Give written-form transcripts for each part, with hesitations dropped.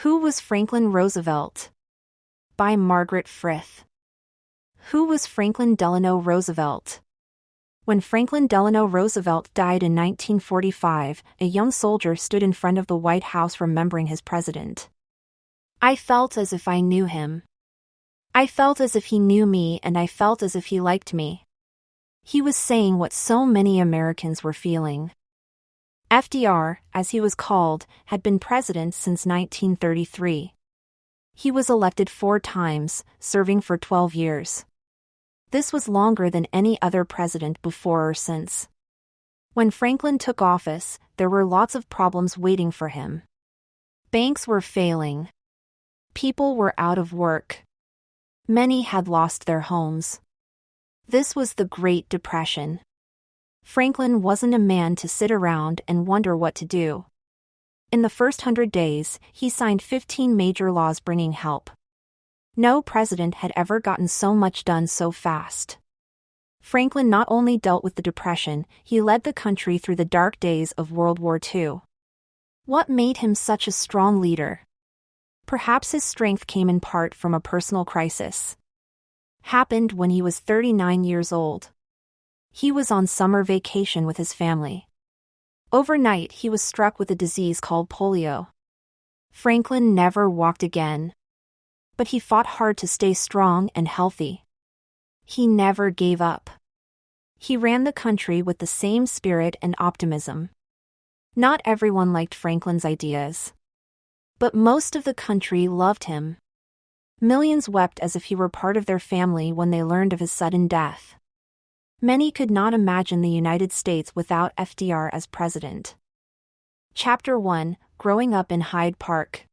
Who was Franklin Roosevelt? By Margaret Frith. Who was Franklin Delano Roosevelt? When Franklin Delano Roosevelt died in 1945, a young soldier stood in front of the White House remembering his president. I felt as if I knew him. I felt as if he knew me, and I felt as if he liked me. He was saying what so many Americans were feeling. FDR, as he was called, had been president since 1933. He was elected 4 times, serving for 12 years. This was longer than any other president before or since. When Franklin took office, there were lots of problems waiting for him. Banks were failing. People were out of work. Many had lost their homes. This was the Great Depression. Franklin wasn't a man to sit around and wonder what to do. In the first 100 days, he signed 15 major laws bringing help. No president had ever gotten so much done so fast. Franklin not only dealt with the Depression, he led the country through the dark days of World War II. What made him such a strong leader? Perhaps his strength came in part from a personal crisis. Happened when he was 39 years old. He was on summer vacation with his family. Overnight, he was struck with a disease called polio. Franklin never walked again. But he fought hard to stay strong and healthy. He never gave up. He ran the country with the same spirit and optimism. Not everyone liked Franklin's ideas. But most of the country loved him. Millions wept as if he were part of their family when they learned of his sudden death. Many could not imagine the United States without FDR as president. Chapter 1: Growing Up in Hyde Park.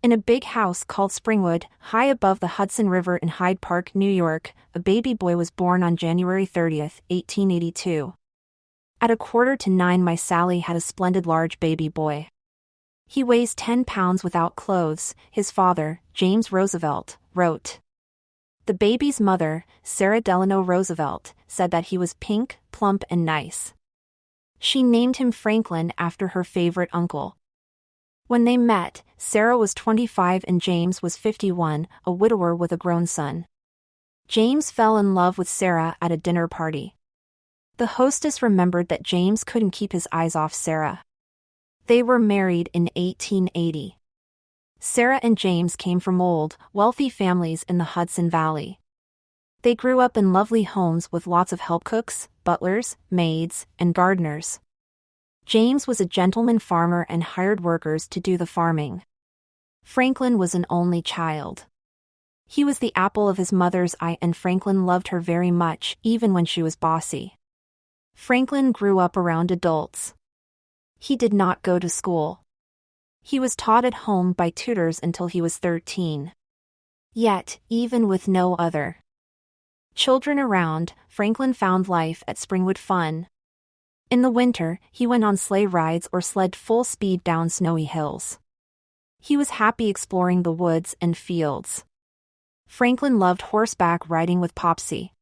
In a big house called Springwood, high above the Hudson River in Hyde Park, New York, a baby boy was born on January 30, 1882. At 8:45, my Sally had a splendid large baby boy. He weighs 10 pounds without clothes, his father, James Roosevelt, wrote. The baby's mother, Sarah Delano Roosevelt, said that he was pink, plump and nice. She named him Franklin after her favorite uncle. When they met, Sarah was 25 and James was 51, a widower with a grown son. James fell in love with Sarah at a dinner party. The hostess remembered that James couldn't keep his eyes off Sarah. They were married in 1880. Sarah and James came from old, wealthy families in the Hudson Valley. They grew up in lovely homes with lots of help cooks, butlers, maids, and gardeners. James was a gentleman farmer and hired workers to do the farming. Franklin was an only child. He was the apple of his mother's eye, and Franklin loved her very much, even when she was bossy. Franklin grew up around adults. He did not go to school. He was taught at home by tutors until he was 13. Yet, even with no other children around, Franklin found life at Springwood fun. In the winter, he went on sleigh rides or sled full speed down snowy hills. He was happy exploring the woods and fields. Franklin loved horseback riding with Popsy.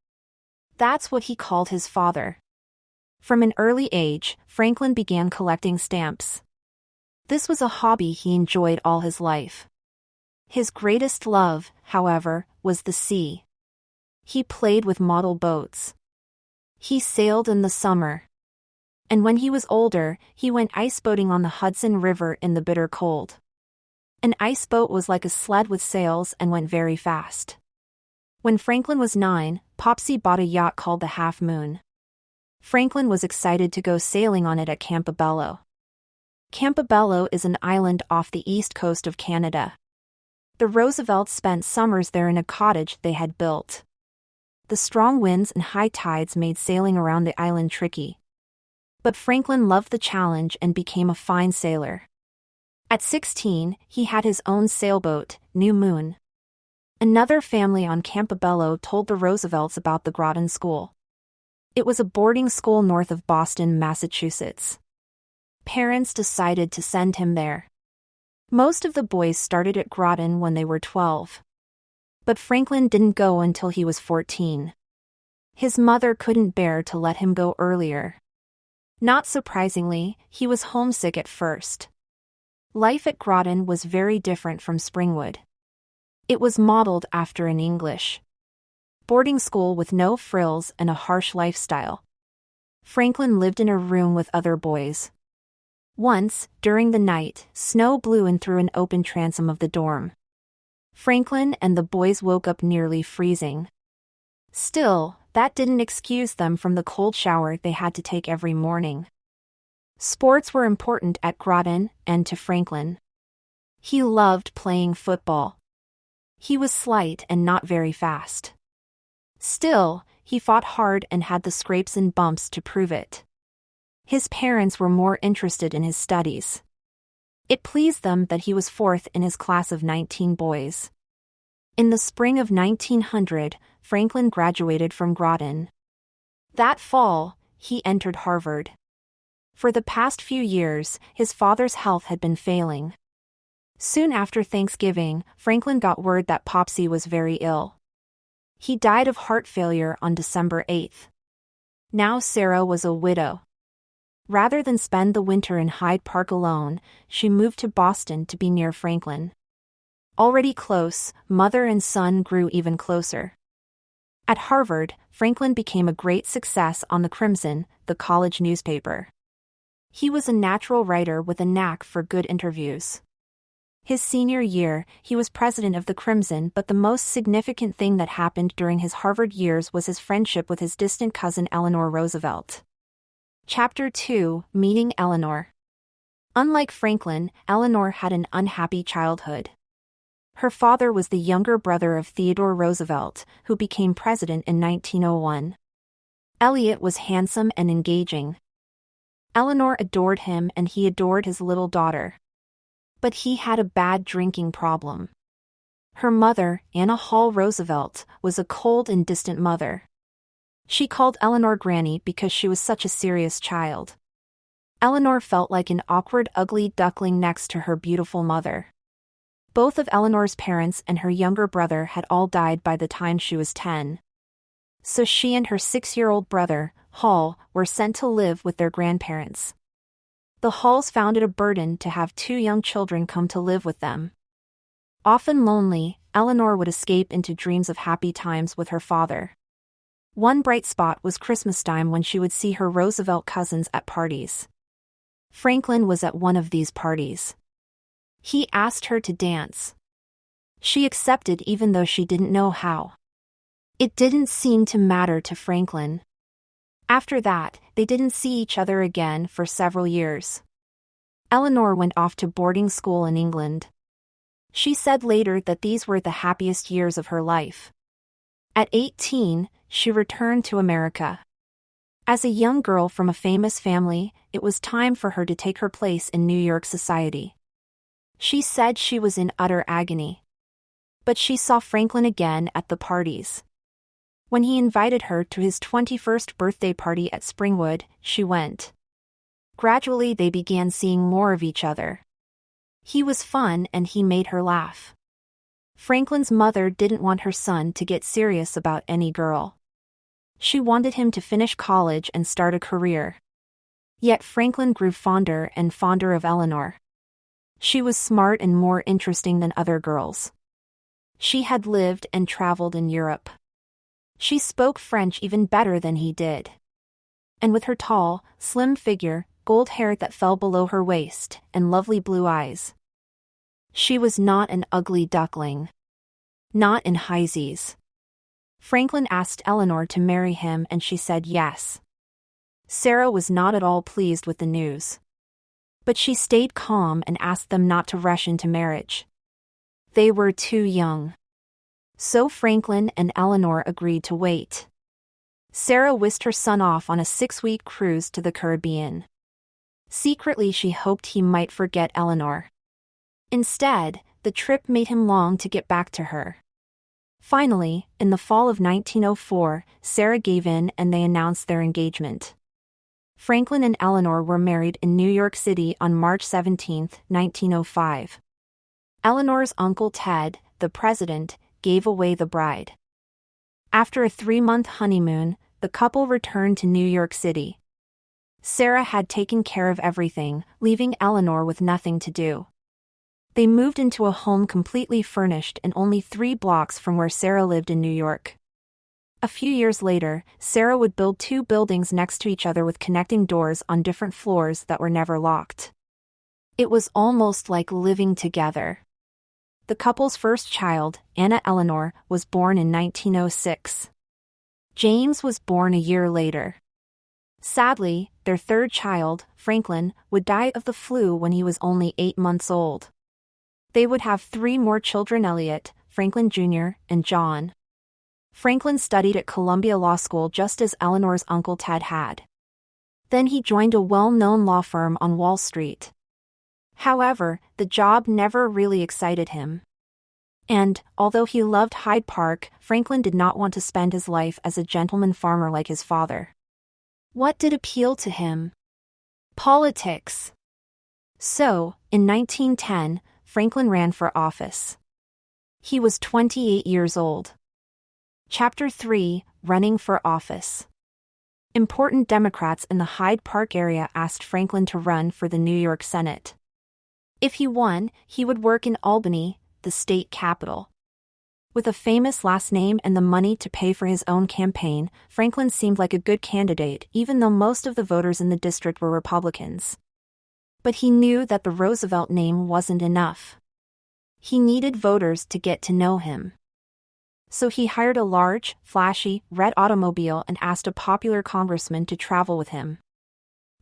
That's what he called his father. From an early age, Franklin began collecting stamps. This was a hobby he enjoyed all his life. His greatest love, however, was the sea. He played with model boats. He sailed in the summer. And when he was older, he went ice-boating on the Hudson River in the bitter cold. An ice boat was like a sled with sails and went very fast. When Franklin was 9, Popsy bought a yacht called the Half Moon. Franklin was excited to go sailing on it at Campobello. Campobello is an island off the east coast of Canada. The Roosevelts spent summers there in a cottage they had built. The strong winds and high tides made sailing around the island tricky. But Franklin loved the challenge and became a fine sailor. At 16, he had his own sailboat, New Moon. Another family on Campobello told the Roosevelts about the Groton School. It was a boarding school north of Boston, Massachusetts. Parents decided to send him there. Most of the boys started at Groton when they were 12. But Franklin didn't go until he was 14. His mother couldn't bear to let him go earlier. Not surprisingly, he was homesick at first. Life at Groton was very different from Springwood. It was modeled after an English boarding school with no frills and a harsh lifestyle. Franklin lived in a room with other boys. Once, during the night, snow blew in through an open transom of the dorm. Franklin and the boys woke up nearly freezing. Still, that didn't excuse them from the cold shower they had to take every morning. Sports were important at Groton and to Franklin. He loved playing football. He was slight and not very fast. Still, he fought hard and had the scrapes and bumps to prove it. His parents were more interested in his studies. It pleased them that he was fourth in his class of 19 boys. In the spring of 1900, Franklin graduated from Groton. That fall, he entered Harvard. For the past few years, his father's health had been failing. Soon after Thanksgiving, Franklin got word that Popsy was very ill. He died of heart failure on December 8th. Now Sarah was a widow. Rather than spend the winter in Hyde Park alone, she moved to Boston to be near Franklin. Already close, mother and son grew even closer. At Harvard, Franklin became a great success on the Crimson, the college newspaper. He was a natural writer with a knack for good interviews. His senior year, he was president of the Crimson, but the most significant thing that happened during his Harvard years was his friendship with his distant cousin Eleanor Roosevelt. Chapter 2: Meeting Eleanor. Unlike Franklin, Eleanor had an unhappy childhood. Her father was the younger brother of Theodore Roosevelt, who became president in 1901. Elliot was handsome and engaging. Eleanor adored him and he adored his little daughter. But he had a bad drinking problem. Her mother, Anna Hall Roosevelt, was a cold and distant mother. She called Eleanor Granny because she was such a serious child. Eleanor felt like an awkward, ugly duckling next to her beautiful mother. Both of Eleanor's parents and her younger brother had all died by the time she was 10. So she and her 6-year-old brother, Hall, were sent to live with their grandparents. The Halls found it a burden to have 2 young children come to live with them. Often lonely, Eleanor would escape into dreams of happy times with her father. One bright spot was Christmas time when she would see her Roosevelt cousins at parties. Franklin was at one of these parties. He asked her to dance. She accepted even though she didn't know how. It didn't seem to matter to Franklin. After that, they didn't see each other again for several years. Eleanor went off to boarding school in England. She said later that these were the happiest years of her life. At 18, she returned to America. As a young girl from a famous family, it was time for her to take her place in New York society. She said she was in utter agony. But she saw Franklin again at the parties. When he invited her to his 21st birthday party at Springwood, she went. Gradually they began seeing more of each other. He was fun and he made her laugh. Franklin's mother didn't want her son to get serious about any girl. She wanted him to finish college and start a career. Yet Franklin grew fonder and fonder of Eleanor. She was smart and more interesting than other girls. She had lived and traveled in Europe. She spoke French even better than he did. And with her tall, slim figure, gold hair that fell below her waist, and lovely blue eyes. She was not an ugly duckling. Not in highsies. Franklin asked Eleanor to marry him and she said yes. Sarah was not at all pleased with the news. But she stayed calm and asked them not to rush into marriage. They were too young. So Franklin and Eleanor agreed to wait. Sarah whisked her son off on a 6-week cruise to the Caribbean. Secretly she hoped he might forget Eleanor. Instead, the trip made him long to get back to her. Finally, in the fall of 1904, Sarah gave in and they announced their engagement. Franklin and Eleanor were married in New York City on March 17, 1905. Eleanor's uncle Ted, the president, gave away the bride. After a 3-month honeymoon, the couple returned to New York City. Sarah had taken care of everything, leaving Eleanor with nothing to do. They moved into a home completely furnished and only 3 blocks from where Sarah lived in New York. A few years later, Sarah would build 2 buildings next to each other with connecting doors on different floors that were never locked. It was almost like living together. The couple's first child, Anna Eleanor, was born in 1906. James was born a year later. Sadly, their third child, Franklin, would die of the flu when he was only 8 months old. They would have 3 more children: Elliot, Franklin Jr., and John. Franklin studied at Columbia Law School just as Eleanor's uncle Ted had. Then he joined a well-known law firm on Wall Street. However, the job never really excited him. And, although he loved Hyde Park, Franklin did not want to spend his life as a gentleman farmer like his father. What did appeal to him? Politics. So, in 1910, Franklin ran for office. He was 28 years old. Chapter 3: Running for Office. Important Democrats in the Hyde Park area asked Franklin to run for the New York Senate. If he won, he would work in Albany, the state capital. With a famous last name and the money to pay for his own campaign, Franklin seemed like a good candidate even though most of the voters in the district were Republicans. But he knew that the Roosevelt name wasn't enough. He needed voters to get to know him. So he hired a large, flashy, red automobile and asked a popular congressman to travel with him.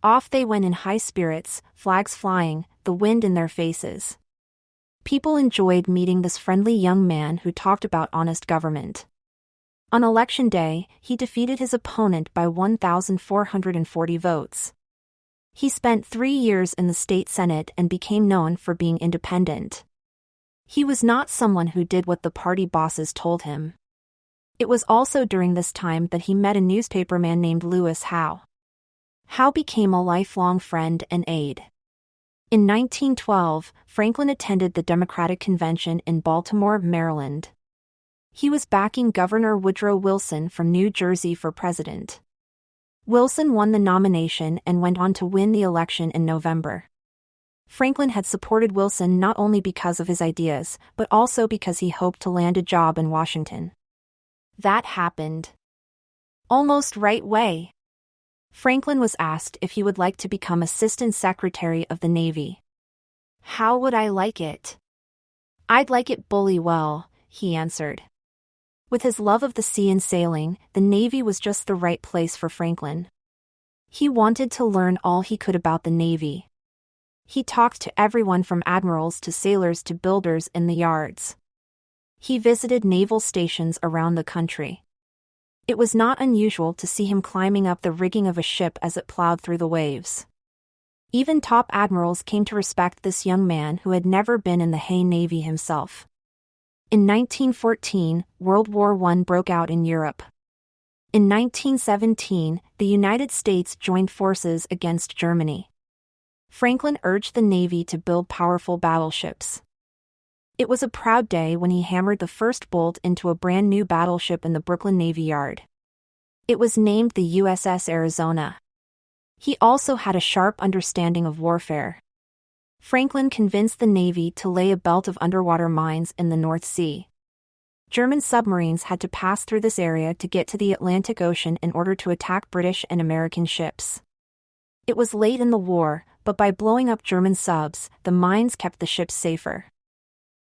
Off they went in high spirits, flags flying, the wind in their faces. People enjoyed meeting this friendly young man who talked about honest government. On Election Day, he defeated his opponent by 1,440 votes. He spent 3 years in the state Senate and became known for being independent. He was not someone who did what the party bosses told him. It was also during this time that he met a newspaperman named Lewis Howe. Howe became a lifelong friend and aide. In 1912, Franklin attended the Democratic Convention in Baltimore, Maryland. He was backing Governor Woodrow Wilson from New Jersey for president. Wilson won the nomination and went on to win the election in November. Franklin had supported Wilson not only because of his ideas, but also because he hoped to land a job in Washington. That happened almost right away. Franklin was asked if he would like to become Assistant Secretary of the Navy. How would I like it? I'd like it bully well, he answered. With his love of the sea and sailing, the Navy was just the right place for Franklin. He wanted to learn all he could about the Navy. He talked to everyone from admirals to sailors to builders in the yards. He visited naval stations around the country. It was not unusual to see him climbing up the rigging of a ship as it plowed through the waves. Even top admirals came to respect this young man who had never been in the Hay Navy himself. In 1914, World War I broke out in Europe. In 1917, the United States joined forces against Germany. Franklin urged the Navy to build powerful battleships. It was a proud day when he hammered the first bolt into a brand new battleship in the Brooklyn Navy Yard. It was named the USS Arizona. He also had a sharp understanding of warfare. Franklin convinced the Navy to lay a belt of underwater mines in the North Sea. German submarines had to pass through this area to get to the Atlantic Ocean in order to attack British and American ships. It was late in the war, but by blowing up German subs, the mines kept the ships safer.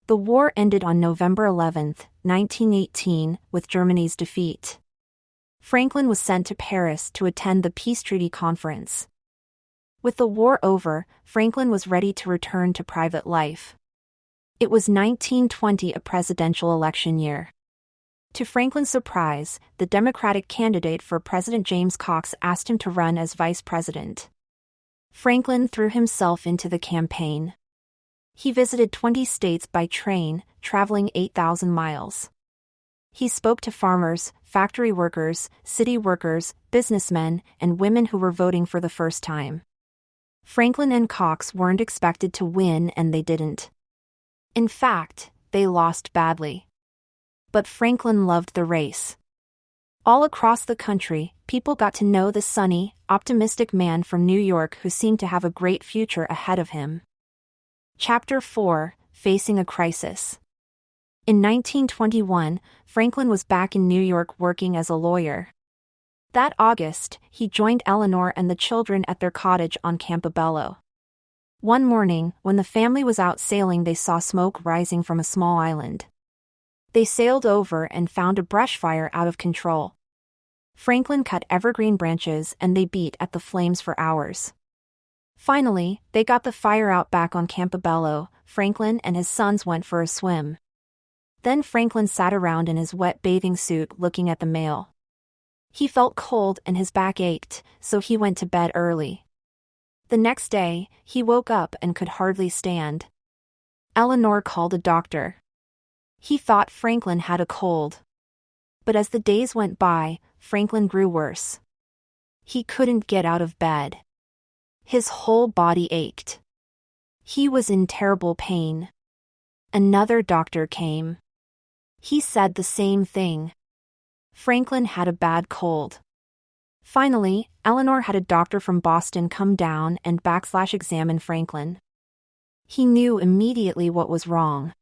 The war ended on November 11, 1918, with Germany's defeat. Franklin was sent to Paris to attend the Peace Treaty Conference. With the war over, Franklin was ready to return to private life. It was 1920, a presidential election year. To Franklin's surprise, the Democratic candidate for President James Cox asked him to run as vice president. Franklin threw himself into the campaign. He visited 20 states by train, traveling 8,000 miles. He spoke to farmers, factory workers, city workers, businessmen, and women who were voting for the first time. Franklin and Cox weren't expected to win, and they didn't. In fact, they lost badly. But Franklin loved the race. All across the country, people got to know the sunny, optimistic man from New York who seemed to have a great future ahead of him. Chapter 4: facing a crisis. In 1921, Franklin was back in New York working as a lawyer. That August, he joined Eleanor and the children at their cottage on Campobello. One morning, when the family was out sailing, they saw smoke rising from a small island. They sailed over and found a brush fire out of control. Franklin cut evergreen branches and they beat at the flames for hours. Finally, they got the fire out back on Campobello. Franklin and his sons went for a swim. Then Franklin sat around in his wet bathing suit looking at the mail. He felt cold and his back ached, so he went to bed early. The next day, he woke up and could hardly stand. Eleanor called a doctor. He thought Franklin had a cold. But as the days went by, Franklin grew worse. He couldn't get out of bed. His whole body ached. He was in terrible pain. Another doctor came. He said the same thing. Franklin had a bad cold. Finally, Eleanor had a doctor from Boston come down and examine Franklin. He knew immediately what was wrong.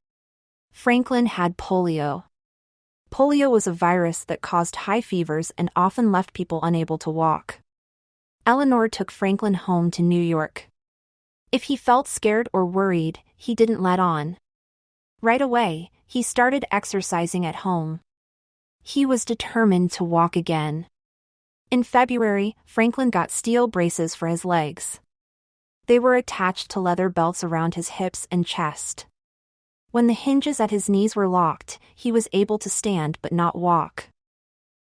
Franklin had polio. Polio was a virus that caused high fevers and often left people unable to walk. Eleanor took Franklin home to New York. If he felt scared or worried, he didn't let on. Right away, he started exercising at home. He was determined to walk again. In February, Franklin got steel braces for his legs. They were attached to leather belts around his hips and chest. When the hinges at his knees were locked, he was able to stand but not walk.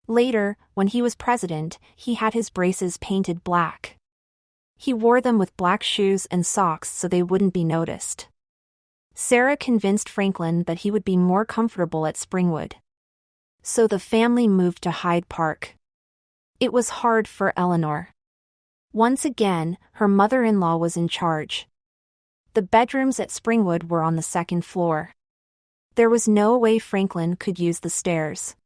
Later, when he was president, he had his braces painted black. He wore them with black shoes and socks so they wouldn't be noticed. Sarah convinced Franklin that he would be more comfortable at Springwood. So the family moved to Hyde Park. It was hard for Eleanor. Once again, her mother-in-law was in charge. The bedrooms at Springwood were on the second floor. There was no way Franklin could use the stairs.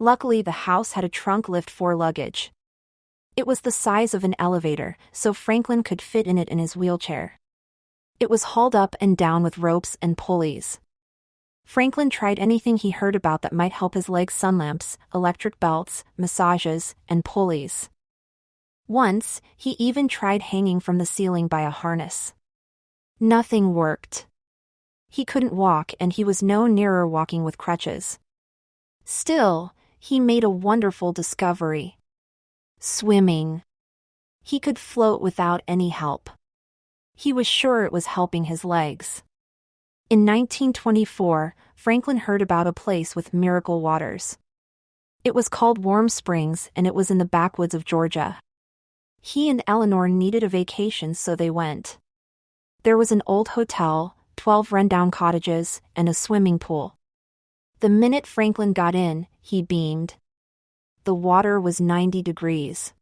Luckily, the house had a trunk lift for luggage. It was the size of an elevator, so Franklin could fit in it in his wheelchair. It was hauled up and down with ropes and pulleys. Franklin tried anything he heard about that might help his legs: sun lamps, electric belts, massages, and pulleys. Once, he even tried hanging from the ceiling by a harness. Nothing worked. He couldn't walk and he was no nearer walking with crutches. Still, he made a wonderful discovery. Swimming. He could float without any help. He was sure it was helping his legs. In 1924, Franklin heard about a place with miracle waters. It was called Warm Springs and it was in the backwoods of Georgia. He and Eleanor needed a vacation, so they went. There was an old hotel, 12 rundown cottages, and a swimming pool. The minute Franklin got in, he beamed. The water was 90 degrees.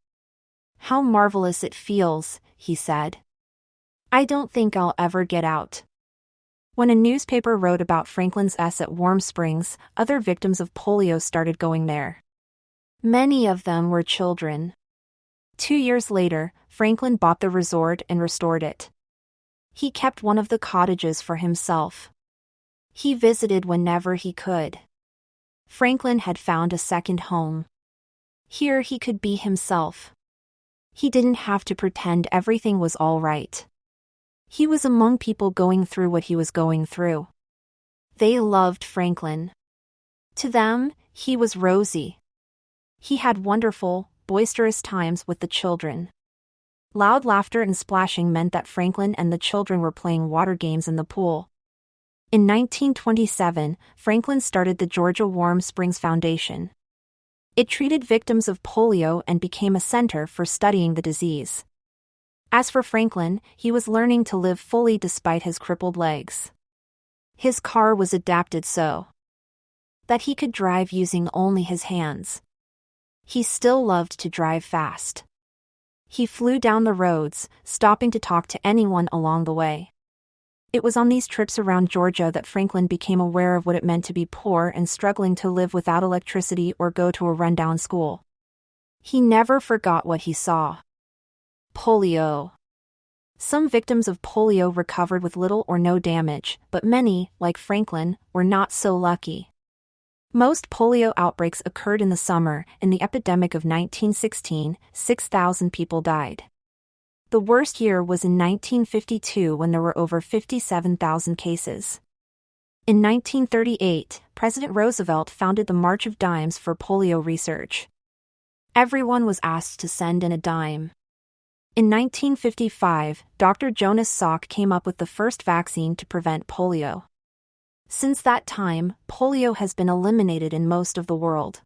"How marvelous it feels," he said. "I don't think I'll ever get out." When a newspaper wrote about Franklin's at Warm Springs, other victims of polio started going there. Many of them were children. 2 years later, Franklin bought the resort and restored it. He kept one of the cottages for himself. He visited whenever he could. Franklin had found a second home. Here he could be himself. He didn't have to pretend everything was all right. He was among people going through what he was going through. They loved Franklin. To them, he was Rosie. He had wonderful, boisterous times with the children. Loud laughter and splashing meant that Franklin and the children were playing water games in the pool. In 1927, Franklin started the Georgia Warm Springs Foundation. It treated victims of polio and became a center for studying the disease. As for Franklin, he was learning to live fully despite his crippled legs. His car was adapted so that he could drive using only his hands. He still loved to drive fast. He flew down the roads, stopping to talk to anyone along the way. It was on these trips around Georgia that Franklin became aware of what it meant to be poor and struggling to live without electricity or go to a rundown school. He never forgot what he saw. Polio. Some victims of polio recovered with little or no damage, but many, like Franklin, were not so lucky. Most polio outbreaks occurred in the summer. In the epidemic of 1916, 6,000 people died. The worst year was in 1952 when there were over 57,000 cases. In 1938, President Roosevelt founded the March of Dimes for polio research. Everyone was asked to send in a dime. In 1955, Dr. Jonas Salk came up with the first vaccine to prevent polio. Since that time, polio has been eliminated in most of the world.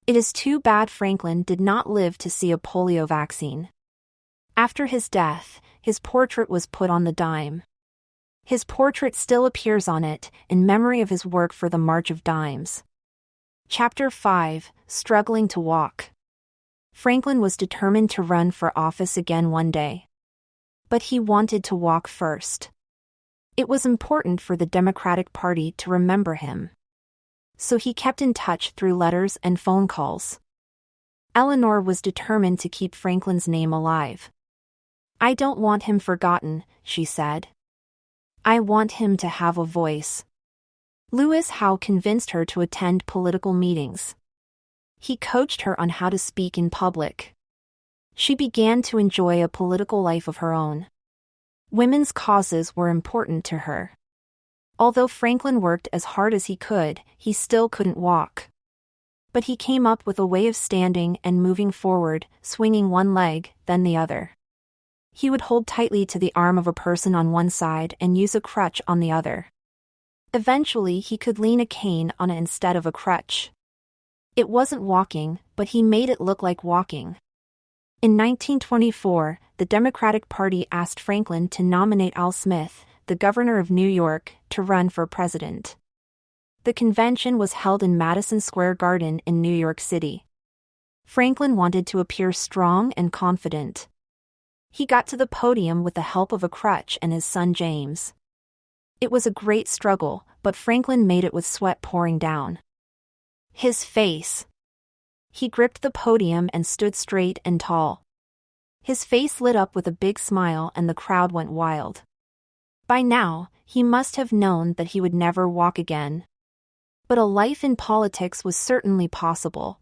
It is too bad Franklin did not live to see a polio vaccine. After his death, his portrait was put on the dime. His portrait still appears on it, in memory of his work for the March of Dimes. Chapter 5, Struggling to Walk. Franklin was determined to run for office again one day. But he wanted to walk first. It was important for the Democratic Party to remember him. So he kept in touch through letters and phone calls. Eleanor was determined to keep Franklin's name alive. "I don't want him forgotten," she said. "I want him to have a voice." Lewis Howe convinced her to attend political meetings. He coached her on how to speak in public. She began to enjoy a political life of her own. Women's causes were important to her. Although Franklin worked as hard as he could, he still couldn't walk. But he came up with a way of standing and moving forward, swinging one leg, then the other. He would hold tightly to the arm of a person on one side and use a crutch on the other. Eventually, he could lean a cane on it instead of a crutch. It wasn't walking, but he made it look like walking. In 1924, the Democratic Party asked Franklin to nominate Al Smith, the governor of New York, to run for president. The convention was held in Madison Square Garden in New York City. Franklin wanted to appear strong and confident. He got to the podium with the help of a crutch and his son James. It was a great struggle, but Franklin made it with sweat pouring down. His face. He gripped the podium and stood straight and tall. His face lit up with a big smile and the crowd went wild. By now, he must have known that he would never walk again. But a life in politics was certainly possible.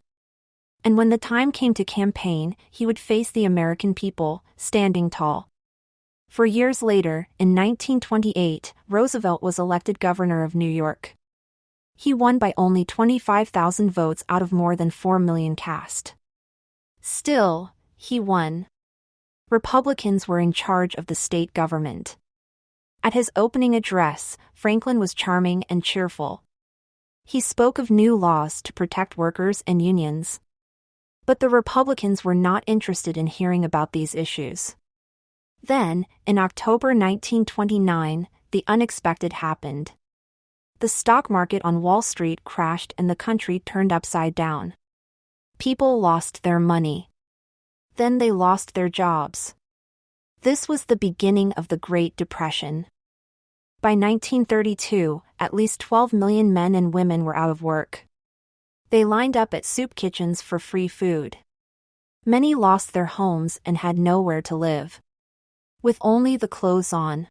And when the time came to campaign, he would face the American people, standing tall. For years later, in 1928, Roosevelt was elected governor of New York. He won by only 25,000 votes out of more than 4 million cast. Still, he won. Republicans were in charge of the state government. At his opening address, Franklin was charming and cheerful. He spoke of new laws to protect workers and unions. But the Republicans were not interested in hearing about these issues. Then, in October 1929, the unexpected happened. The stock market on Wall Street crashed and the country turned upside down. People lost their money. Then they lost their jobs. This was the beginning of the Great Depression. By 1932, at least 12 million men and women were out of work. They lined up at soup kitchens for free food. Many lost their homes and had nowhere to live. With only the clothes on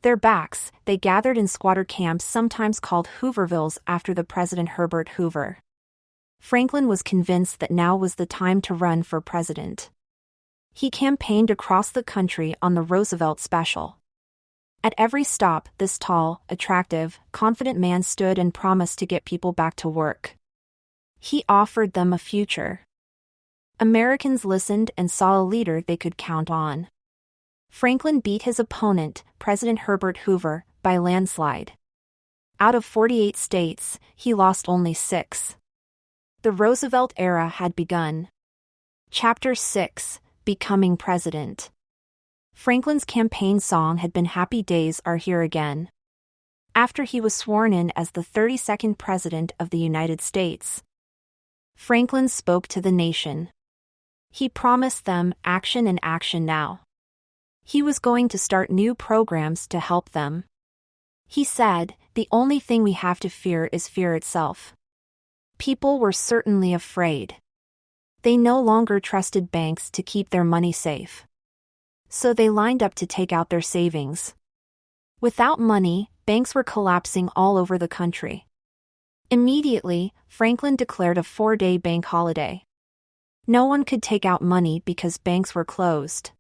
their backs, they gathered in squatter camps sometimes called Hoovervilles after the President Herbert Hoover. Franklin was convinced that now was the time to run for president. He campaigned across the country on the Roosevelt Special. At every stop, this tall, attractive, confident man stood and promised to get people back to work. He offered them a future. Americans listened and saw a leader they could count on. Franklin beat his opponent, President Herbert Hoover, by landslide. Out of 48 states, he lost only 6. The Roosevelt era had begun. Chapter 6, Becoming President. Franklin's campaign song had been "Happy Days Are Here Again." After he was sworn in as the 32nd President of the United States, Franklin spoke to the nation. He promised them action and action now. He was going to start new programs to help them. He said, "The only thing we have to fear is fear itself." People were certainly afraid. They no longer trusted banks to keep their money safe. So they lined up to take out their savings. Without money, banks were collapsing all over the country. Immediately, Franklin declared a 4-day bank holiday. No one could take out money because banks were closed.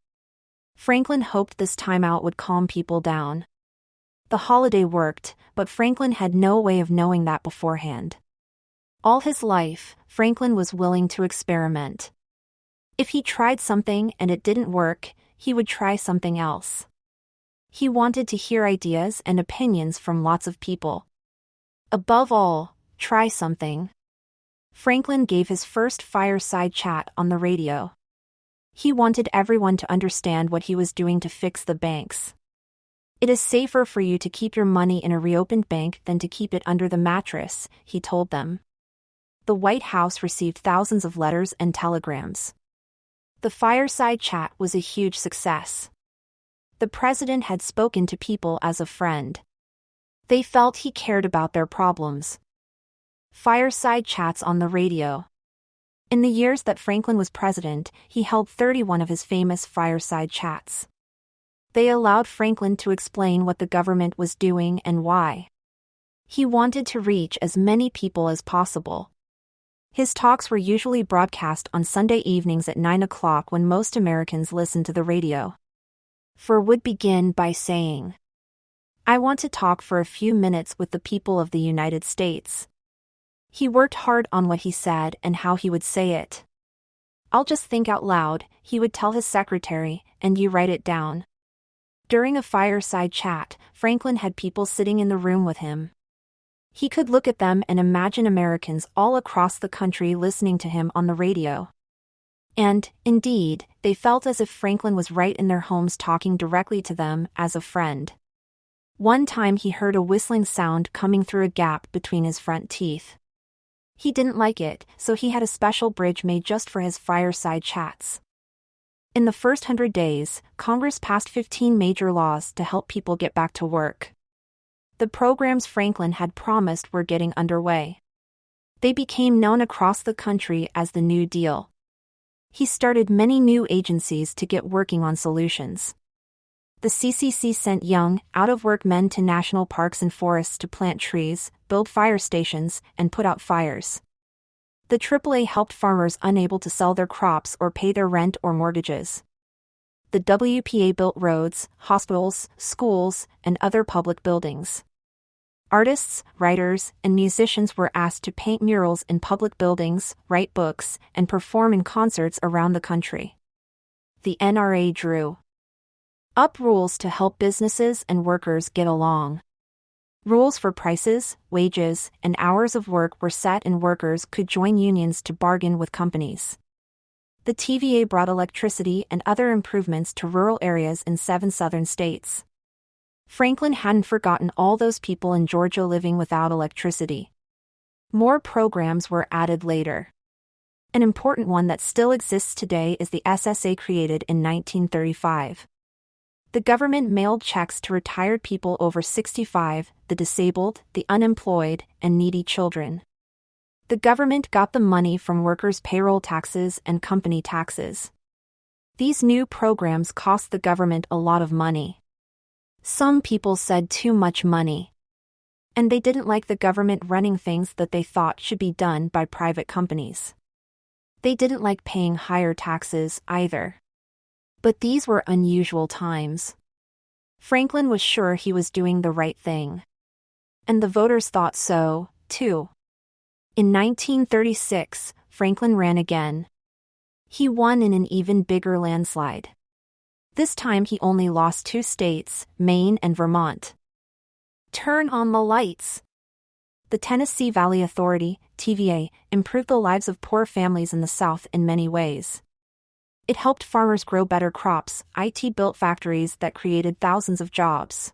Franklin hoped this timeout would calm people down. The holiday worked, but Franklin had no way of knowing that beforehand. All his life, Franklin was willing to experiment. If he tried something and it didn't work, he would try something else. He wanted to hear ideas and opinions from lots of people. Above all, try something. Franklin gave his first fireside chat on the radio. He wanted everyone to understand what he was doing to fix the banks. It is safer for you to keep your money in a reopened bank than to keep it under the mattress, he told them. The White House received thousands of letters and telegrams. The fireside chat was a huge success. The president had spoken to people as a friend. They felt he cared about their problems. Fireside chats on the radio. In the years that Franklin was president, he held 31 of his famous fireside chats. They allowed Franklin to explain what the government was doing and why. He wanted to reach as many people as possible. His talks were usually broadcast on Sunday evenings at 9 o'clock when most Americans listened to the radio. Ford would begin by saying, "I want to talk for a few minutes with the people of the United States." He worked hard on what he said and how he would say it. "I'll just think out loud," he would tell his secretary, "and you write it down." During a fireside chat, Franklin had people sitting in the room with him. He could look at them and imagine Americans all across the country listening to him on the radio. And, indeed, they felt as if Franklin was right in their homes talking directly to them as a friend. One time he heard a whistling sound coming through a gap between his front teeth. He didn't like it, so he had a special bridge made just for his fireside chats. In the first 100 days, Congress passed 15 major laws to help people get back to work. The programs Franklin had promised were getting underway. They became known across the country as the New Deal. He started many new agencies to get working on solutions. The CCC sent young, out-of-work men to national parks and forests to plant trees, build fire stations, and put out fires. The AAA helped farmers unable to sell their crops or pay their rent or mortgages. The WPA built roads, hospitals, schools, and other public buildings. Artists, writers, and musicians were asked to paint murals in public buildings, write books, and perform in concerts around the country. The NRA drew up rules to help businesses and workers get along. Rules for prices, wages, and hours of work were set, and workers could join unions to bargain with companies. The TVA brought electricity and other improvements to rural areas in 7 southern states. Franklin hadn't forgotten all those people in Georgia living without electricity. More programs were added later. An important one that still exists today is the SSA, created in 1935. The government mailed checks to retired people over 65, the disabled, the unemployed, and needy children. The government got the money from workers' payroll taxes and company taxes. These new programs cost the government a lot of money. Some people said too much money. And they didn't like the government running things that they thought should be done by private companies. They didn't like paying higher taxes either. But these were unusual times. Franklin was sure he was doing the right thing. And the voters thought so, too. In 1936, Franklin ran again. He won in an even bigger landslide. This time he only lost 2 states, Maine and Vermont. Turn on the lights. The Tennessee Valley Authority, TVA, improved the lives of poor families in the South in many ways. It helped farmers grow better crops. IT built factories that created thousands of jobs.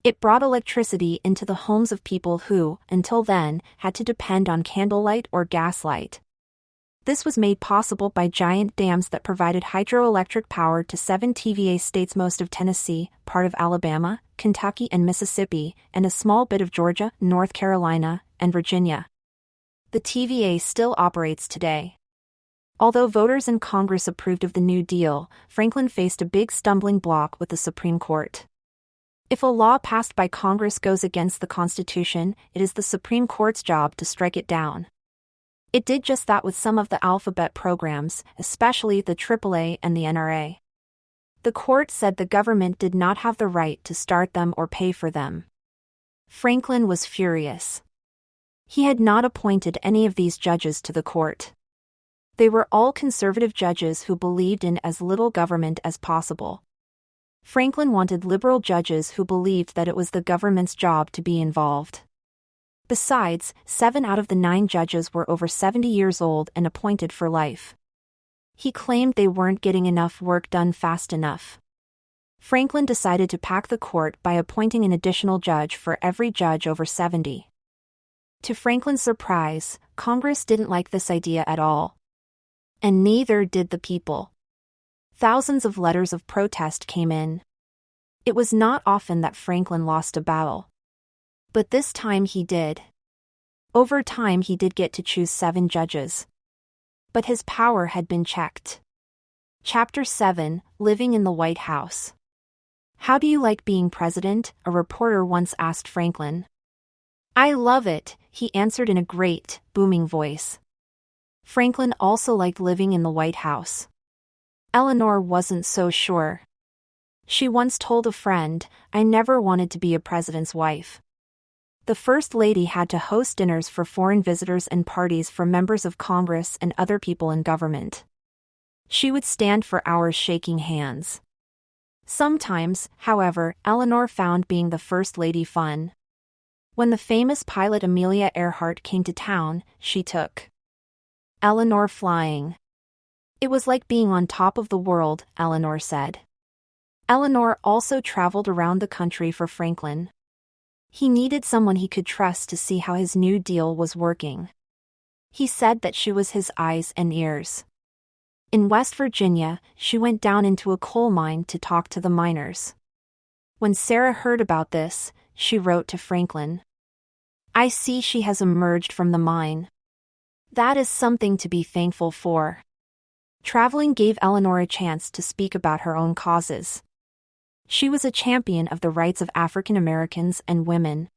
It brought electricity into the homes of people who, until then, had to depend on candlelight or gaslight. This was made possible by giant dams that provided hydroelectric power to 7 TVA states, most of Tennessee, part of Alabama, Kentucky and Mississippi, and a small bit of Georgia, North Carolina, and Virginia. The TVA still operates today. Although voters in Congress approved of the New Deal, Franklin faced a big stumbling block with the Supreme Court. If a law passed by Congress goes against the Constitution, it is the Supreme Court's job to strike it down. It did just that with some of the alphabet programs, especially the AAA and the NRA. The court said the government did not have the right to start them or pay for them. Franklin was furious. He had not appointed any of these judges to the court. They were all conservative judges who believed in as little government as possible. Franklin wanted liberal judges who believed that it was the government's job to be involved. Besides, 7 out of the 9 judges were over 70 years old and appointed for life. He claimed they weren't getting enough work done fast enough. Franklin decided to pack the court by appointing an additional judge for every judge over 70. To Franklin's surprise, Congress didn't like this idea at all. And neither did the people. Thousands of letters of protest came in. It was not often that Franklin lost a battle. But this time he did. Over time he did get to choose 7 judges. But his power had been checked. Chapter 7, Living in the White House. "How do you like being president?" a reporter once asked Franklin. "I love it," he answered in a great, booming voice. Franklin also liked living in the White House. Eleanor wasn't so sure. She once told a friend, "I never wanted to be a president's wife." The First Lady had to host dinners for foreign visitors and parties for members of Congress and other people in government. She would stand for hours shaking hands. Sometimes, however, Eleanor found being the First Lady fun. When the famous pilot Amelia Earhart came to town, she took Eleanor flying. "It was like being on top of the world," Eleanor said. Eleanor also traveled around the country for Franklin. He needed someone he could trust to see how his New Deal was working. He said that she was his eyes and ears. In West Virginia, she went down into a coal mine to talk to the miners. When Sarah heard about this, she wrote to Franklin. "I see she has emerged from the mine. That is something to be thankful for." Traveling gave Eleanor a chance to speak about her own causes. She was a champion of the rights of African Americans and women.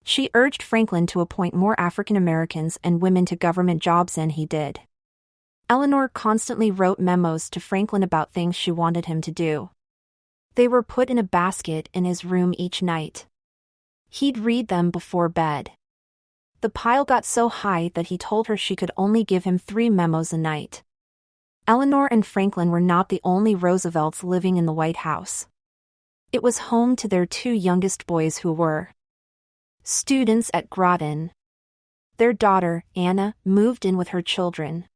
She urged Franklin to appoint more African Americans and women to government jobs, and he did. Eleanor constantly wrote memos to Franklin about things she wanted him to do. They were put in a basket in his room each night. He'd read them before bed. The pile got so high that he told her she could only give him 3 memos a night. Eleanor and Franklin were not the only Roosevelts living in the White House. It was home to their 2 youngest boys who were students at Groton. Their daughter, Anna, moved in with her children.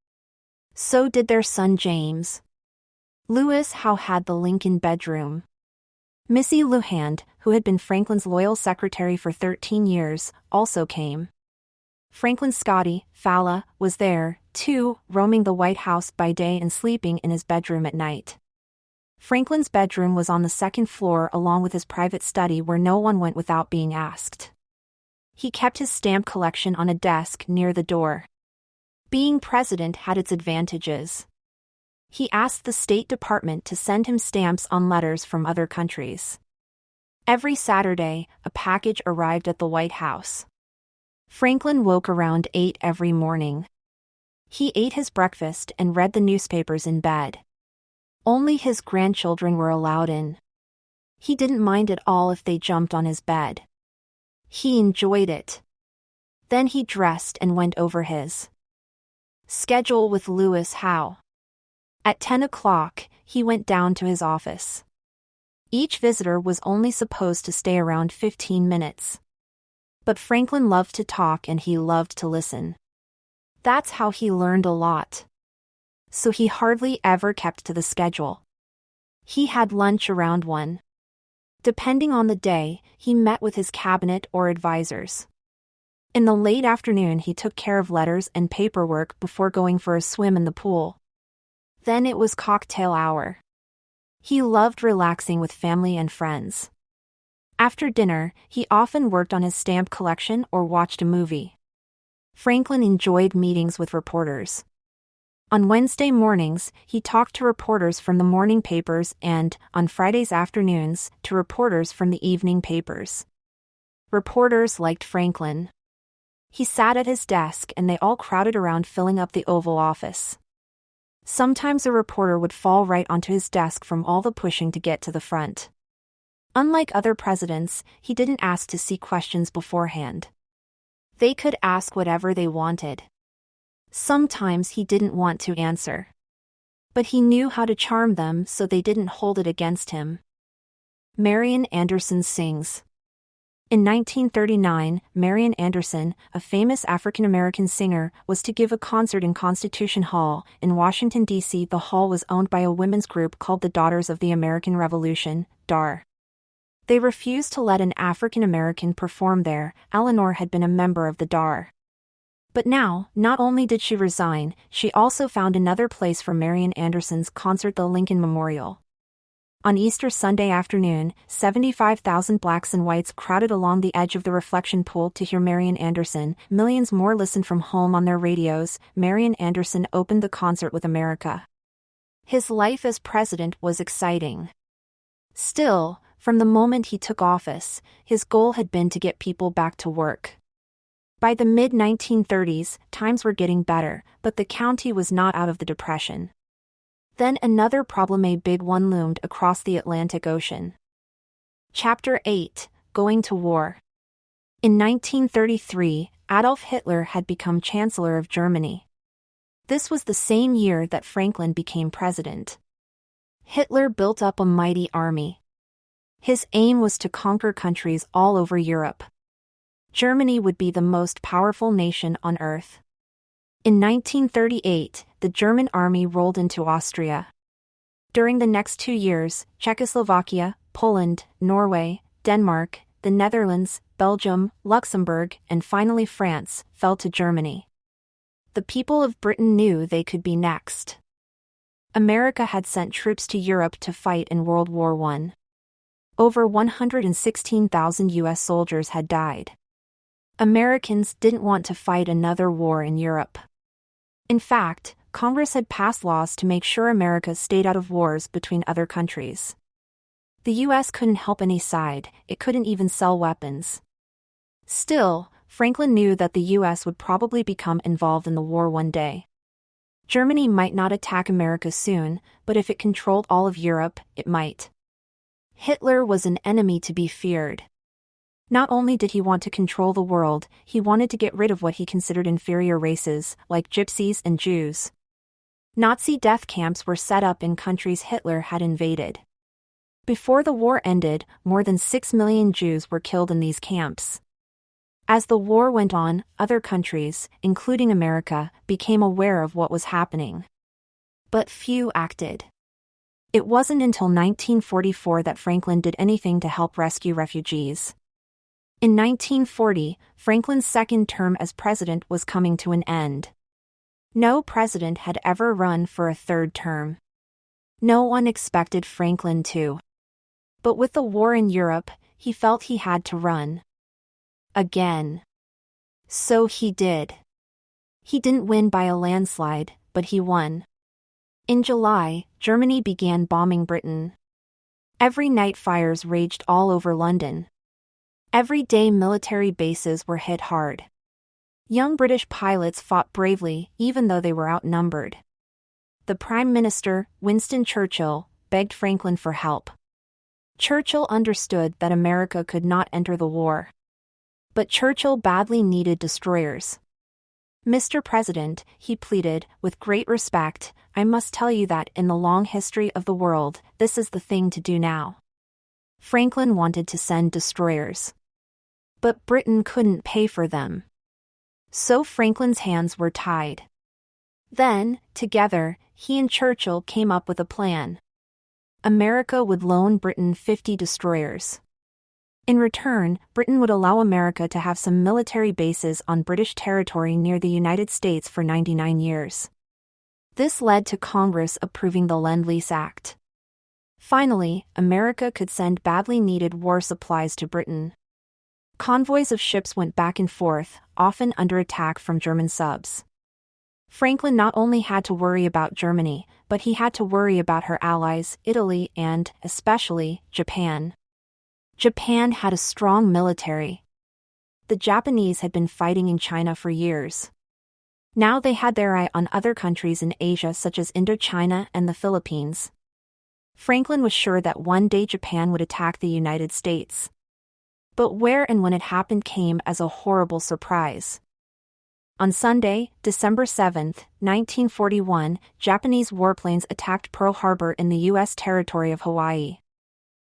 So did their son James. Lewis Howe had the Lincoln bedroom. Missy Luhand, who had been Franklin's loyal secretary for 13 years, also came. Franklin's Scotty, Fala, was there, too, roaming the White House by day and sleeping in his bedroom at night. Franklin's bedroom was on the 2nd floor along with his private study where no one went without being asked. He kept his stamp collection on a desk near the door. Being president had its advantages. He asked the State Department to send him stamps on letters from other countries. Every Saturday, a package arrived at the White House. Franklin woke around 8 every morning. He ate his breakfast and read the newspapers in bed. Only his grandchildren were allowed in. He didn't mind at all if they jumped on his bed. He enjoyed it. Then he dressed and went over his schedule with Lewis Howe. At 10 o'clock, he went down to his office. Each visitor was only supposed to stay around 15 minutes. But Franklin loved to talk and he loved to listen. That's how he learned a lot. So he hardly ever kept to the schedule. He had lunch around 1. Depending on the day, he met with his cabinet or advisors. In the late afternoon, he took care of letters and paperwork before going for a swim in the pool. Then it was cocktail hour. He loved relaxing with family and friends. After dinner, he often worked on his stamp collection or watched a movie. Franklin enjoyed meetings with reporters. On Wednesday mornings, he talked to reporters from the morning papers and, on Fridays afternoons, to reporters from the evening papers. Reporters liked Franklin. He sat at his desk and they all crowded around filling up the Oval Office. Sometimes a reporter would fall right onto his desk from all the pushing to get to the front. Unlike other presidents, he didn't ask to see questions beforehand. They could ask whatever they wanted. Sometimes he didn't want to answer. But he knew how to charm them so they didn't hold it against him. Marian Anderson sings. In 1939, Marian Anderson, a famous African-American singer, was to give a concert in Constitution Hall, in Washington, D.C. The hall was owned by a women's group called the Daughters of the American Revolution, DAR. They refused to let an African-American perform there. Eleanor had been a member of the DAR. But now, not only did she resign, she also found another place for Marian Anderson's concert, the Lincoln Memorial. On Easter Sunday afternoon, 75,000 blacks and whites crowded along the edge of the reflection pool to hear Marian Anderson. Millions more listened from home on their radios. Marian Anderson opened the concert with America. His life as president was exciting. Still, from the moment he took office, his goal had been to get people back to work. By the mid-1930s, times were getting better, but the county was not out of the Depression. Then another problem, a big one, loomed across the Atlantic Ocean. Chapter 8: Going to War. In 1933, Adolf Hitler had become Chancellor of Germany. This was the same year that Franklin became president. Hitler built up a mighty army. His aim was to conquer countries all over Europe. Germany would be the most powerful nation on earth. In 1938, the German army rolled into Austria. During the next 2 years, Czechoslovakia, Poland, Norway, Denmark, the Netherlands, Belgium, Luxembourg, and finally France fell to Germany. The people of Britain knew they could be next. America had sent troops to Europe to fight in World War I. Over 116,000 U.S. soldiers had died. Americans didn't want to fight another war in Europe. In fact, Congress had passed laws to make sure America stayed out of wars between other countries. The U.S. couldn't help any side, it couldn't even sell weapons. Still, Franklin knew that the U.S. would probably become involved in the war one day. Germany might not attack America soon, but if it controlled all of Europe, it might. Hitler was an enemy to be feared. Not only did he want to control the world, he wanted to get rid of what he considered inferior races, like gypsies and Jews. Nazi death camps were set up in countries Hitler had invaded. Before the war ended, more than 6 million Jews were killed in these camps. As the war went on, other countries, including America, became aware of what was happening. But few acted. It wasn't until 1944 that Franklin did anything to help rescue refugees. In 1940, Franklin's second term as president was coming to an end. No president had ever run for a third term. No one expected Franklin to. But with the war in Europe, he felt he had to run. Again. So he did. He didn't win by a landslide, but he won. In July, Germany began bombing Britain. Every night fires raged all over London. Every day military bases were hit hard. Young British pilots fought bravely, even though they were outnumbered. The Prime Minister, Winston Churchill, begged Franklin for help. Churchill understood that America could not enter the war. But Churchill badly needed destroyers. "Mr. President," he pleaded, with great respect, "I must tell you that in the long history of the world, this is the thing to do now." Franklin wanted to send destroyers. But Britain couldn't pay for them. So Franklin's hands were tied. Then, together, he and Churchill came up with a plan. America would loan Britain 50 destroyers. In return, Britain would allow America to have some military bases on British territory near the United States for 99 years. This led to Congress approving the Lend-Lease Act. Finally, America could send badly needed war supplies to Britain. Convoys of ships went back and forth, often under attack from German subs. Franklin not only had to worry about Germany, but he had to worry about her allies, Italy and, especially, Japan. Japan had a strong military. The Japanese had been fighting in China for years. Now they had their eye on other countries in Asia such as Indochina and the Philippines. Franklin was sure that one day Japan would attack the United States. But where and when it happened came as a horrible surprise. On Sunday, December 7, 1941, Japanese warplanes attacked Pearl Harbor in the U.S. territory of Hawaii.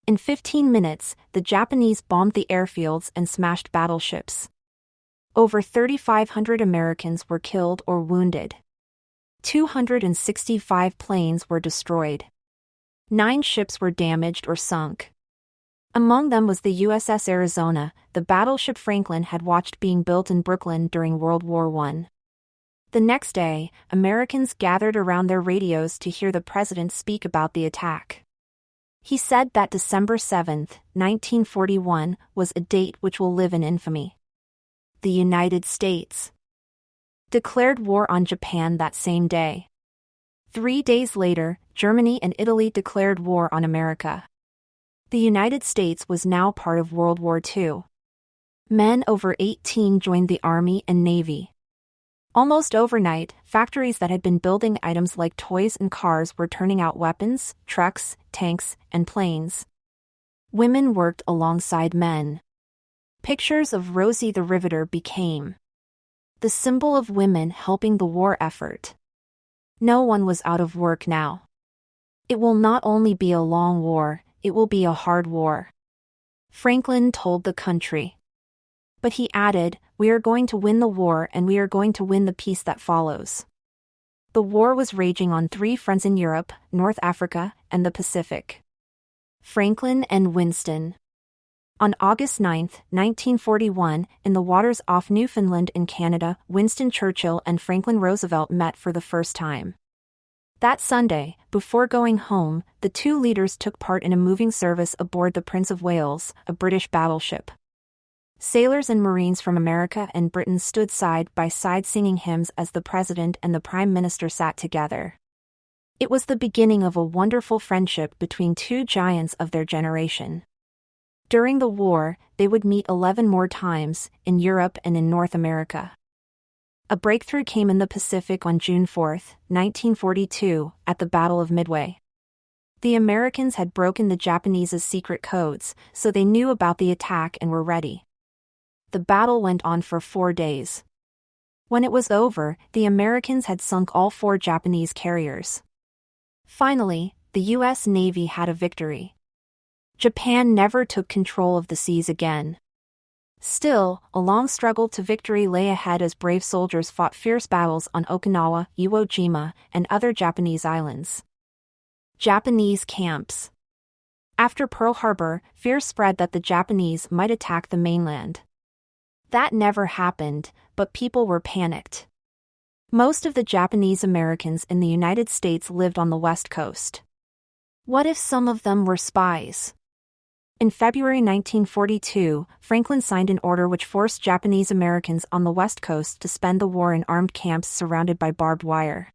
In 15 minutes, the Japanese bombed the airfields and smashed battleships. Over 3,500 Americans were killed or wounded. 265 planes were destroyed. 9 ships were damaged or sunk. Among them was the USS Arizona, the battleship Franklin had watched being built in Brooklyn during World War I. The next day, Americans gathered around their radios to hear the president speak about the attack. He said that December 7, 1941, was a date which will live in infamy. The United States declared war on Japan that same day. 3 days later, Germany and Italy declared war on America. The United States was now part of World War II. Men over 18 joined the Army and Navy. Almost overnight, factories that had been building items like toys and cars were turning out weapons, trucks, tanks, and planes. Women worked alongside men. Pictures of Rosie the Riveter became the symbol of women helping the war effort. No one was out of work now. It will not only be a long war, it will be a hard war, Franklin told the country. But he added, "We are going to win the war and we are going to win the peace that follows." The war was raging on 3 fronts in Europe, North Africa, and the Pacific. Franklin and Winston. On August 9, 1941, in the waters off Newfoundland in Canada, Winston Churchill and Franklin Roosevelt met for the first time. That Sunday, before going home, the 2 leaders took part in a moving service aboard the Prince of Wales, a British battleship. Sailors and Marines from America and Britain stood side by side singing hymns as the President and the Prime Minister sat together. It was the beginning of a wonderful friendship between 2 giants of their generation. During the war, they would meet 11 more times, in Europe and in North America. A breakthrough came in the Pacific on June 4, 1942, at the Battle of Midway. The Americans had broken the Japanese's secret codes, so they knew about the attack and were ready. The battle went on for 4 days. When it was over, the Americans had sunk all 4 Japanese carriers. Finally, the U.S. Navy had a victory. Japan never took control of the seas again. Still, a long struggle to victory lay ahead as brave soldiers fought fierce battles on Okinawa, Iwo Jima, and other Japanese islands. Japanese camps. After Pearl Harbor, fear spread that the Japanese might attack the mainland. That never happened, but people were panicked. Most of the Japanese Americans in the United States lived on the West Coast. What if some of them were spies? In February 1942, Franklin signed an order which forced Japanese Americans on the West Coast to spend the war in armed camps surrounded by barbed wire.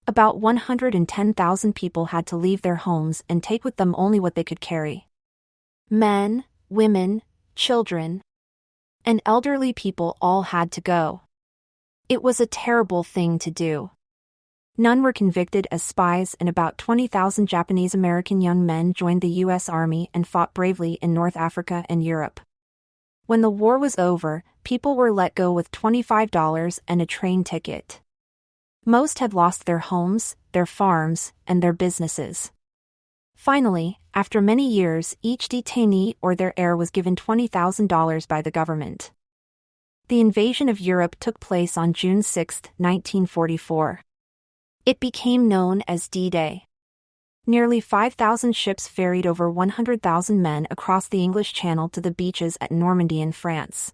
About 110,000 people had to leave their homes and take with them only what they could carry. Men, women, children, and elderly people all had to go. It was a terrible thing to do. None were convicted as spies, and about 20,000 Japanese American young men joined the U.S. Army and fought bravely in North Africa and Europe. When the war was over, people were let go with $25 and a train ticket. Most had lost their homes, their farms, and their businesses. Finally, after many years, each detainee or their heir was given $20,000 by the government. The invasion of Europe took place on June 6, 1944. It became known as D-Day. Nearly 5,000 ships ferried over 100,000 men across the English Channel to the beaches at Normandy in France.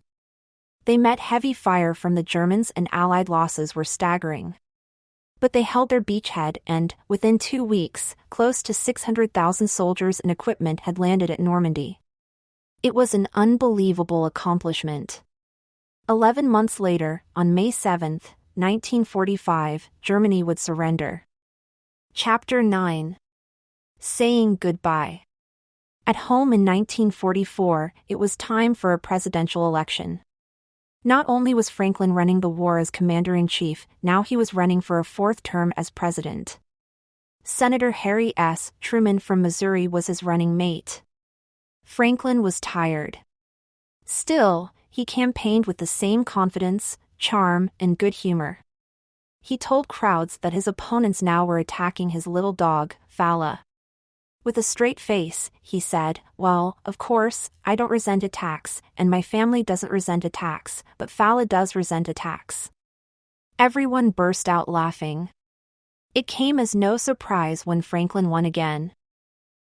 They met heavy fire from the Germans and Allied losses were staggering. But they held their beachhead and, within 2 weeks, close to 600,000 soldiers and equipment had landed at Normandy. It was an unbelievable accomplishment. 11 months later, on May 7, 1945, Germany would surrender. Chapter 9. Saying Goodbye. At home in 1944, it was time for a presidential election. Not only was Franklin running the war as commander-in-chief, now he was running for a fourth term as president. Senator Harry S. Truman from Missouri was his running mate. Franklin was tired. Still, he campaigned with the same confidence, charm, and good humor. He told crowds that his opponents now were attacking his little dog, Fala. With a straight face, he said, "Well, of course, I don't resent attacks, and my family doesn't resent attacks, but Fala does resent attacks." Everyone burst out laughing. It came as no surprise when Franklin won again.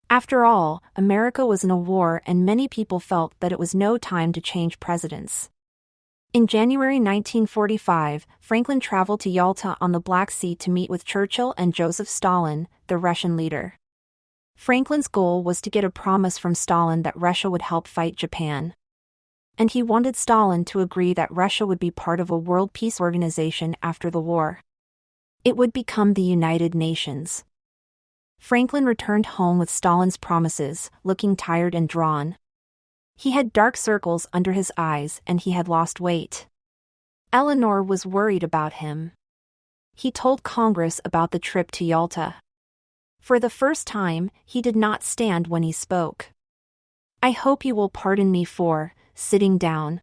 After all, America was in a war and many people felt that it was no time to change presidents. In January 1945, Franklin traveled to Yalta on the Black Sea to meet with Churchill and Joseph Stalin, the Russian leader. Franklin's goal was to get a promise from Stalin that Russia would help fight Japan. And he wanted Stalin to agree that Russia would be part of a world peace organization after the war. It would become the United Nations. Franklin returned home with Stalin's promises, looking tired and drawn. He had dark circles under his eyes and he had lost weight. Eleanor was worried about him. He told Congress about the trip to Yalta. For the first time, he did not stand when he spoke. "I hope you will pardon me for sitting down.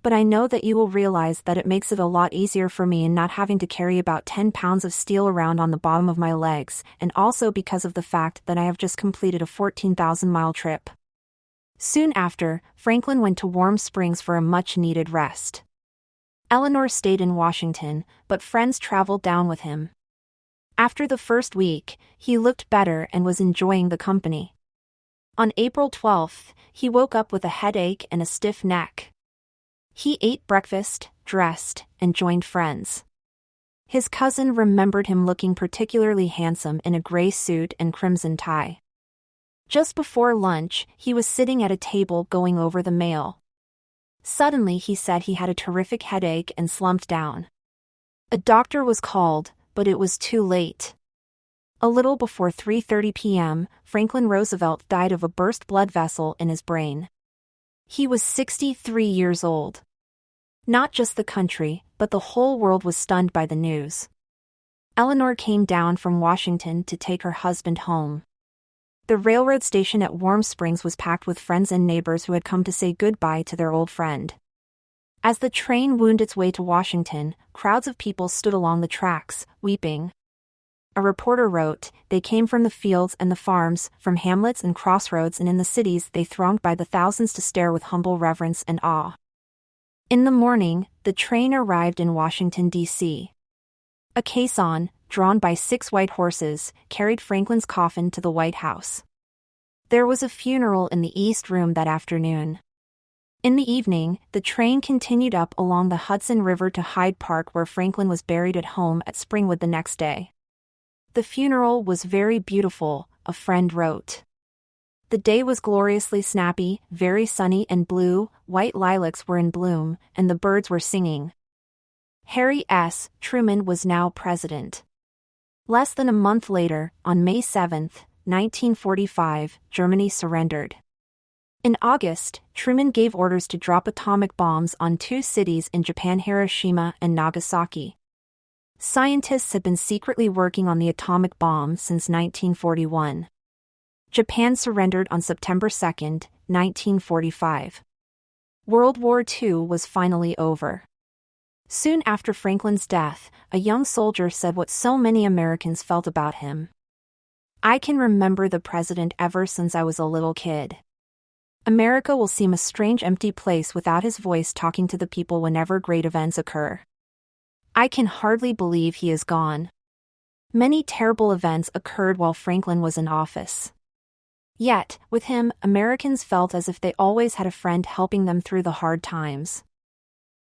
But I know that you will realize that it makes it a lot easier for me in not having to carry about 10 pounds of steel around on the bottom of my legs, and also because of the fact that I have just completed a 14,000-mile trip." Soon after, Franklin went to Warm Springs for a much-needed rest. Eleanor stayed in Washington, but friends traveled down with him. After the first week, he looked better and was enjoying the company. On April 12th, he woke up with a headache and a stiff neck. He ate breakfast, dressed, and joined friends. His cousin remembered him looking particularly handsome in a gray suit and crimson tie. Just before lunch, he was sitting at a table going over the mail. Suddenly he said he had a terrific headache and slumped down. A doctor was called, but it was too late. A little before 3:30 p.m., Franklin Roosevelt died of a burst blood vessel in his brain. He was 63 years old. Not just the country, but the whole world was stunned by the news. Eleanor came down from Washington to take her husband home. The railroad station at Warm Springs was packed with friends and neighbors who had come to say goodbye to their old friend. As the train wound its way to Washington, crowds of people stood along the tracks, weeping. A reporter wrote, "They came from the fields and the farms, from hamlets and crossroads, and in the cities they thronged by the thousands to stare with humble reverence and awe." In the morning, the train arrived in Washington, D.C. A caisson, drawn by 6 white horses, carried Franklin's coffin to the White House. There was a funeral in the East Room that afternoon. In the evening, the train continued up along the Hudson River to Hyde Park, where Franklin was buried at home at Springwood the next day. "The funeral was very beautiful," a friend wrote. "The day was gloriously snappy, very sunny and blue, white lilacs were in bloom, and the birds were singing." Harry S. Truman was now president. Less than a month later, on May 7, 1945, Germany surrendered. In August, Truman gave orders to drop atomic bombs on 2 cities in Japan, Hiroshima and Nagasaki. Scientists had been secretly working on the atomic bomb since 1941. Japan surrendered on September 2, 1945. World War II was finally over. Soon after Franklin's death, a young soldier said what so many Americans felt about him. "I can remember the president ever since I was a little kid. America will seem a strange empty place without his voice talking to the people whenever great events occur. I can hardly believe he is gone." Many terrible events occurred while Franklin was in office. Yet, with him, Americans felt as if they always had a friend helping them through the hard times.